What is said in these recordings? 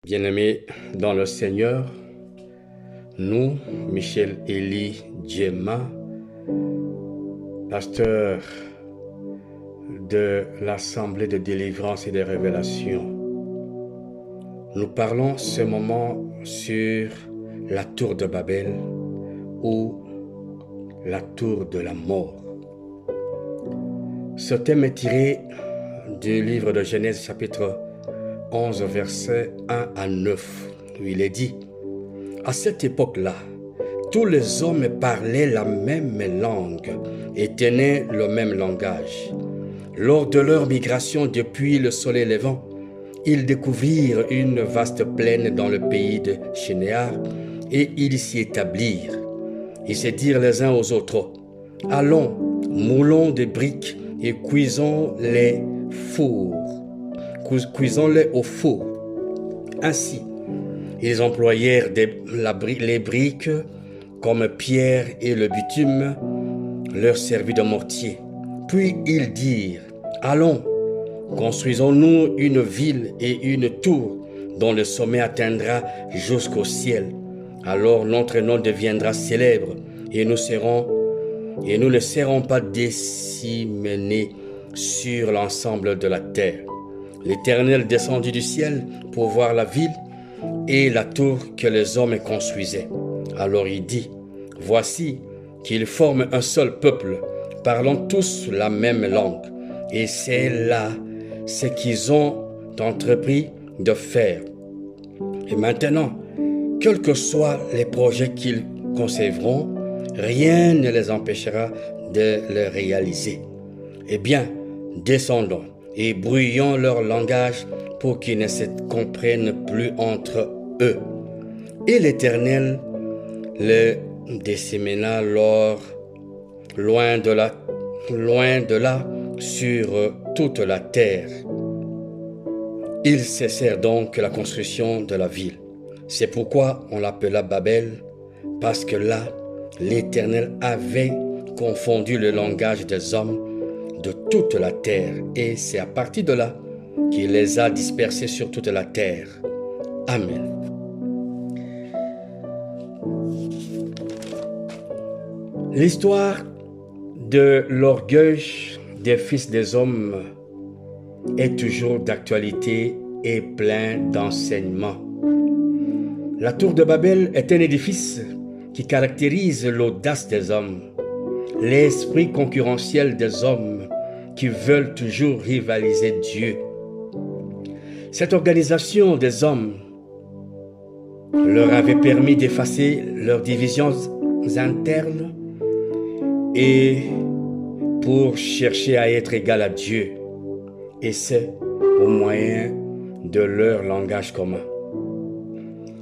Bien-aimés dans le Seigneur, nous, Michel Élie Djema, pasteur de l'Assemblée de délivrance et de révélation, nous parlons ce moment sur la tour de Babel ou la tour de la mort. Ce thème est tiré du livre de Genèse chapitre 11, versets 1 à 9, où il est dit: à cette époque-là, tous les hommes parlaient la même langue et tenaient le même langage. Lors de leur migration depuis le soleil levant, ils découvrirent une vaste plaine dans le pays de Shinéar et ils s'y établirent. Ils se dirent les uns aux autres: allons, moulons des briques et cuisons-les au four. Ainsi, ils employèrent les briques comme pierre et le bitume leur servit de mortier. Puis ils dirent: allons, construisons-nous une ville et une tour dont le sommet atteindra jusqu'au ciel. Alors notre nom deviendra célèbre et nous ne serons pas disséminés sur l'ensemble de la terre. L'Éternel descendit du ciel pour voir la ville et la tour que les hommes construisaient. Alors il dit: voici qu'ils forment un seul peuple, parlant tous la même langue. Et c'est là ce qu'ils ont entrepris de faire. Et maintenant, quels que soient les projets qu'ils concevront, rien ne les empêchera de les réaliser. Eh bien, descendons et brouillons leur langage pour qu'ils ne se comprennent plus entre eux. Et l'Éternel les dissémina loin de là sur toute la terre. Ils cessèrent donc la construction de la ville. C'est pourquoi on l'appela Babel, parce que là, l'Éternel avait confondu le langage des hommes de toute la terre, et c'est à partir de là qu'il les a dispersés sur toute la terre. Amen. L'histoire de l'orgueil des fils des hommes est toujours d'actualité et plein d'enseignements. La tour de Babel est un édifice qui caractérise l'audace des hommes, l'esprit concurrentiel des hommes qui veulent toujours rivaliser Dieu. Cette organisation des hommes leur avait permis d'effacer leurs divisions internes et pour chercher à être égal à Dieu, et c'est au moyen de leur langage commun.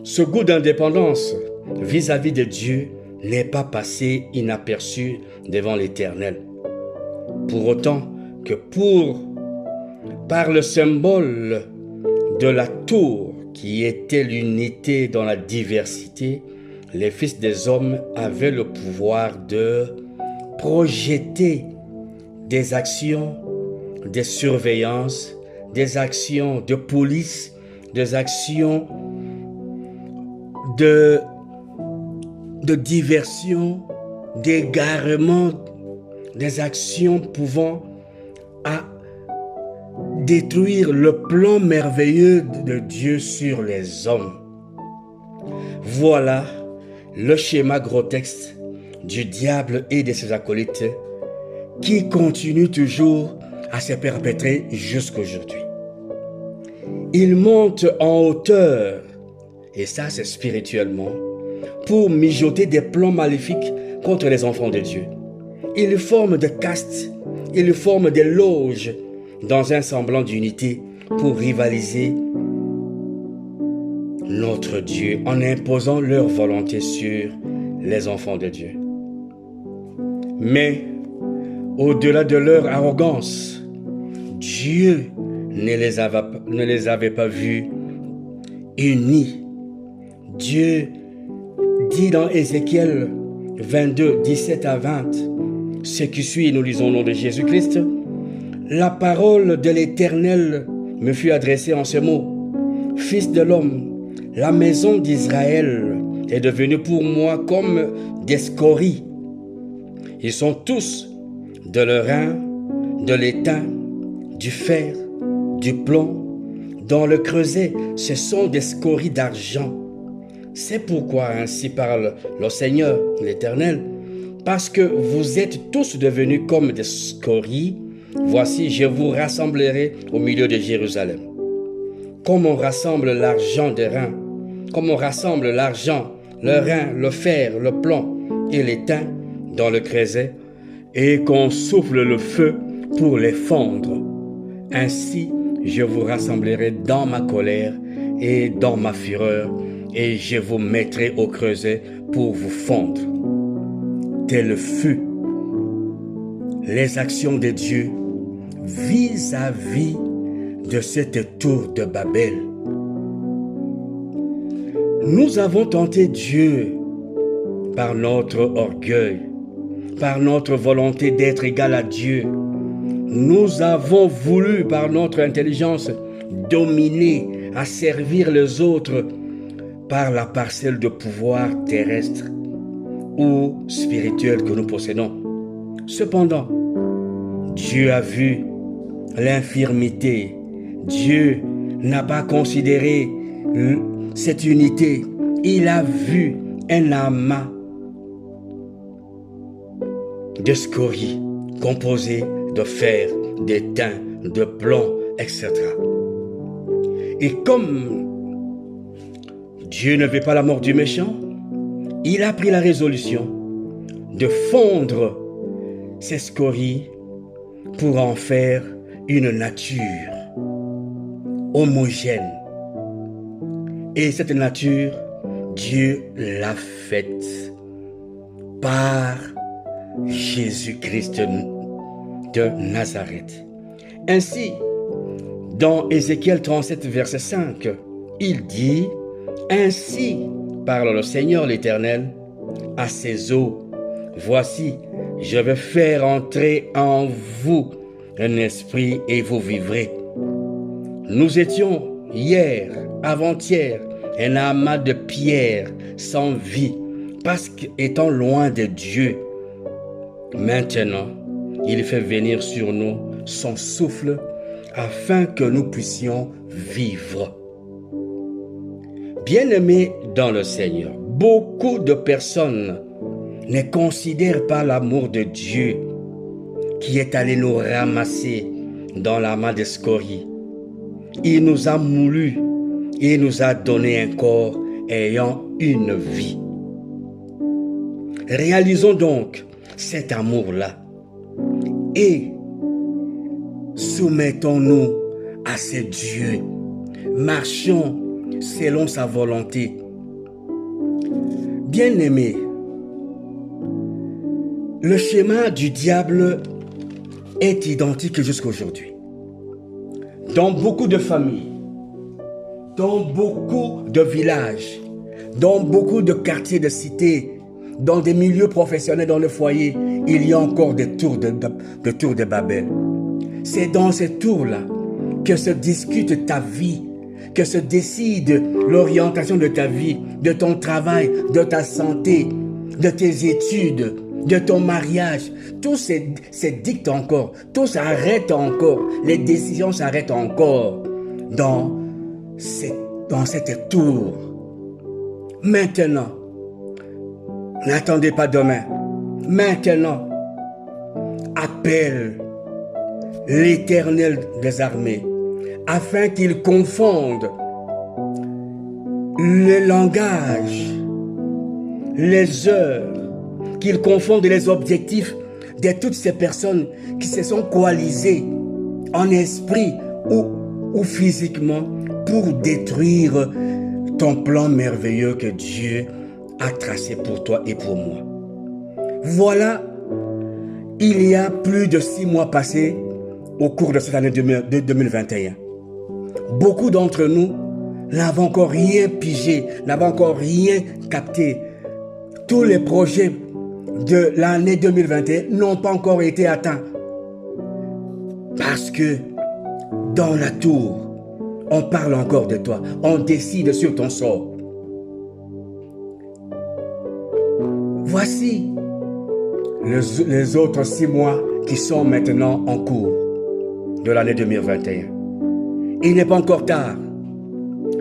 Ce goût d'indépendance vis-à-vis de Dieu n'est pas passé inaperçu devant l'Éternel. Pour autant que par le symbole de la tour qui était l'unité dans la diversité, les fils des hommes avaient le pouvoir de projeter des actions de surveillance, des actions de police, des actions de diversion, d'égarement, des actions pouvant détruire le plan merveilleux de Dieu sur les hommes. Voilà le schéma grotesque du diable et de ses acolytes qui continue toujours à se perpétrer jusqu'aujourd'hui. Ils montent en hauteur, et ça c'est spirituellement, pour mijoter des plans maléfiques contre les enfants de Dieu. Ils forment des castes, ils forment des loges dans un semblant d'unité pour rivaliser notre Dieu en imposant leur volonté sur les enfants de Dieu. Mais au-delà de leur arrogance, Dieu ne les avait pas vus unis. Dieu dit dans Ézéchiel 22, 17 à 20, ce qui suit, nous lisons au nom de Jésus-Christ: la parole de l'Éternel me fut adressée en ces mots: Fils de l'homme, la maison d'Israël est devenue pour moi comme des scories. Ils sont tous de l'airain, de l'étain, du fer, du plomb. Dans le creuset, ce sont des scories d'argent. C'est pourquoi ainsi parle le Seigneur, l'Éternel, parce que vous êtes tous devenus comme des scories. Voici, je vous rassemblerai au milieu de Jérusalem. Comme on rassemble l'argent des reins, comme on rassemble l'argent, le rein, le fer, le plomb et l'étain dans le creuset, et qu'on souffle le feu pour les fondre. Ainsi, je vous rassemblerai dans ma colère et dans ma fureur, et je vous mettrai au creuset pour vous fondre. Tel fut les actions de Dieu vis-à-vis de cette tour de Babel. Nous avons tenté Dieu par notre orgueil, par notre volonté d'être égal à Dieu. Nous avons voulu par notre intelligence dominer, asservir les autres par la parcelle de pouvoir terrestre ou spirituel que nous possédons. Cependant, Dieu a vu l'infirmité. Dieu n'a pas considéré cette unité. Il a vu un amas de scories composé de fer, d'étain, de plomb, etc. Et comme Dieu ne veut pas la mort du méchant, il a pris la résolution de fondre ces scories pour en faire une nature homogène. Et cette nature, Dieu l'a faite par Jésus-Christ de Nazareth. Ainsi, dans Ézéchiel 37, verset 5, il dit, « Ainsi parle le Seigneur l'Éternel à ses eaux. Voici, je vais faire entrer en vous un esprit et vous vivrez. » Nous étions hier, avant-hier, un amas de pierres sans vie, parce qu'étant loin de Dieu. Maintenant, il fait venir sur nous son souffle afin que nous puissions vivre. Bien-aimés dans le Seigneur, beaucoup de personnes ne considèrent pas l'amour de Dieu qui est allé nous ramasser dans l'amas de scories. Il nous a moulus et nous a donné un corps ayant une vie. Réalisons donc cet amour-là et soumettons-nous à ce Dieu. Marchons selon sa volonté. Bien-aimés, le schéma du diable est identique jusqu'à aujourd'hui. Dans beaucoup de familles, dans beaucoup de villages, dans beaucoup de quartiers de cités, dans des milieux professionnels, dans le foyer, il y a encore des tours de Babel. C'est dans ces tours-là que se discute ta vie, que se décide l'orientation de ta vie, de ton travail, de ta santé, de tes études, de ton mariage. Tout se dicte encore, tout s'arrête encore, les décisions s'arrêtent encore dans cette tour. Maintenant, n'attendez pas demain. Maintenant, appelle l'Éternel des armées afin qu'il confonde le langage, les heures, qu'il confonde les objectifs de toutes ces personnes qui se sont coalisées en esprit ou physiquement pour détruire ton plan merveilleux que Dieu a tracé pour toi et pour moi. Voilà, il y a plus de 6 mois passés au cours de cette année 2021. Beaucoup d'entre nous n'avons encore rien pigé, n'avons encore rien capté. Tous les projets de l'année 2021 n'ont pas encore été atteints. Parce que dans la tour on parle encore de toi. On décide sur ton sort. Voici les autres 6 mois qui sont maintenant en cours de l'année 2021. Il n'est pas encore tard.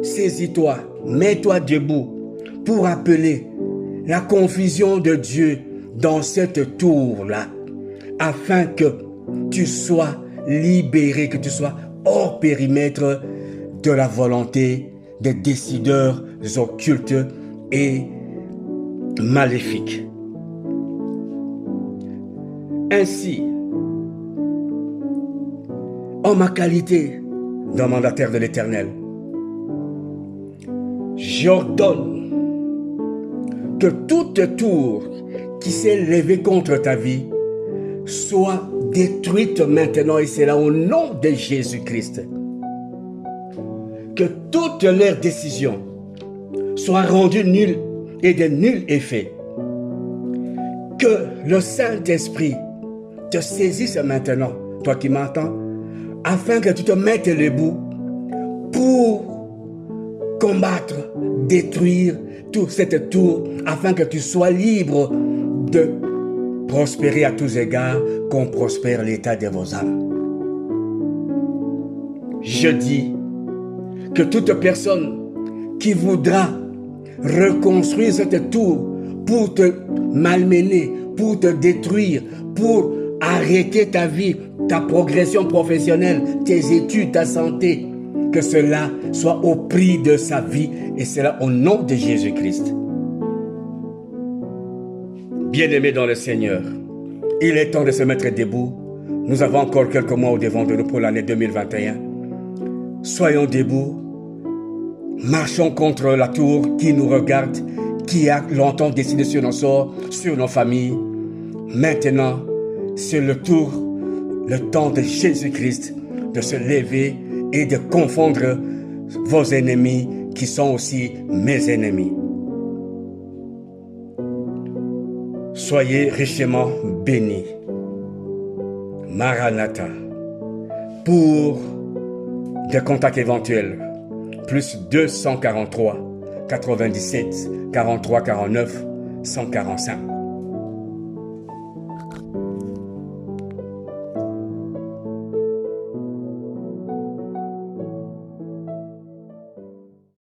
Saisis-toi, mets-toi debout pour appeler la confusion de Dieu dans cette tour-là, afin que tu sois libéré, que tu sois hors périmètre de la volonté des décideurs occultes et maléfiques. Ainsi, en ma qualité de mandataire de l'Éternel, j'ordonne que toute tour qui s'est levée contre ta vie soit détruite maintenant, et c'est là au nom de Jésus-Christ. Que toutes leurs décisions soient rendues nulles et de nul effet. Que le Saint-Esprit te saisisse maintenant, toi qui m'entends, afin que tu te mettes debout pour combattre, détruire toute cette tour, afin que tu sois libre de prospérer à tous égards, qu'on prospère l'état de vos âmes. Je dis que toute personne qui voudra reconstruire cette tour pour te malmener, pour te détruire, pour arrêter ta vie, ta progression professionnelle, tes études, ta santé, que cela soit au prix de sa vie, et cela au nom de Jésus-Christ. Bien-aimés dans le Seigneur, il est temps de se mettre debout. Nous avons encore quelques mois au devant de nous pour l'année 2021. Soyons debout. Marchons contre la tour qui nous regarde, qui a longtemps décidé sur nos sorts, sur nos familles. Maintenant, c'est le temps de Jésus-Christ de se lever et de confondre vos ennemis qui sont aussi mes ennemis. Soyez richement bénis. Maranatha. Pour des contacts éventuels, plus 243 97 43 49 145.